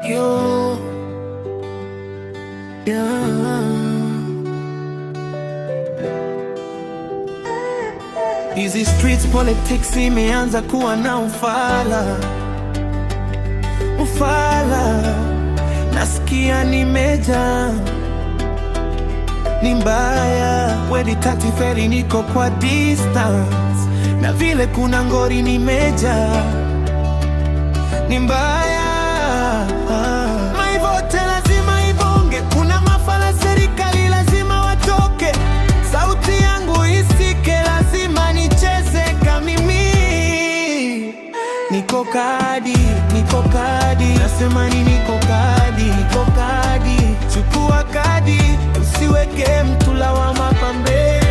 Yo, yeah. Hizi streets politics imeanza kuwa na ufala. Nasikia nimeja ni mbaya, wedi tati feri niko kwa distance, na vile kuna ngori nimeja ni mbaya. Maivote lazima ibonge, kuna mafala serikali lazima watoke, sauti yangu isike, lazima nicheze kamimi. Niko kadi, nasema ni niko kadi, chukua kadi, usiweke mtu lawama pambeni.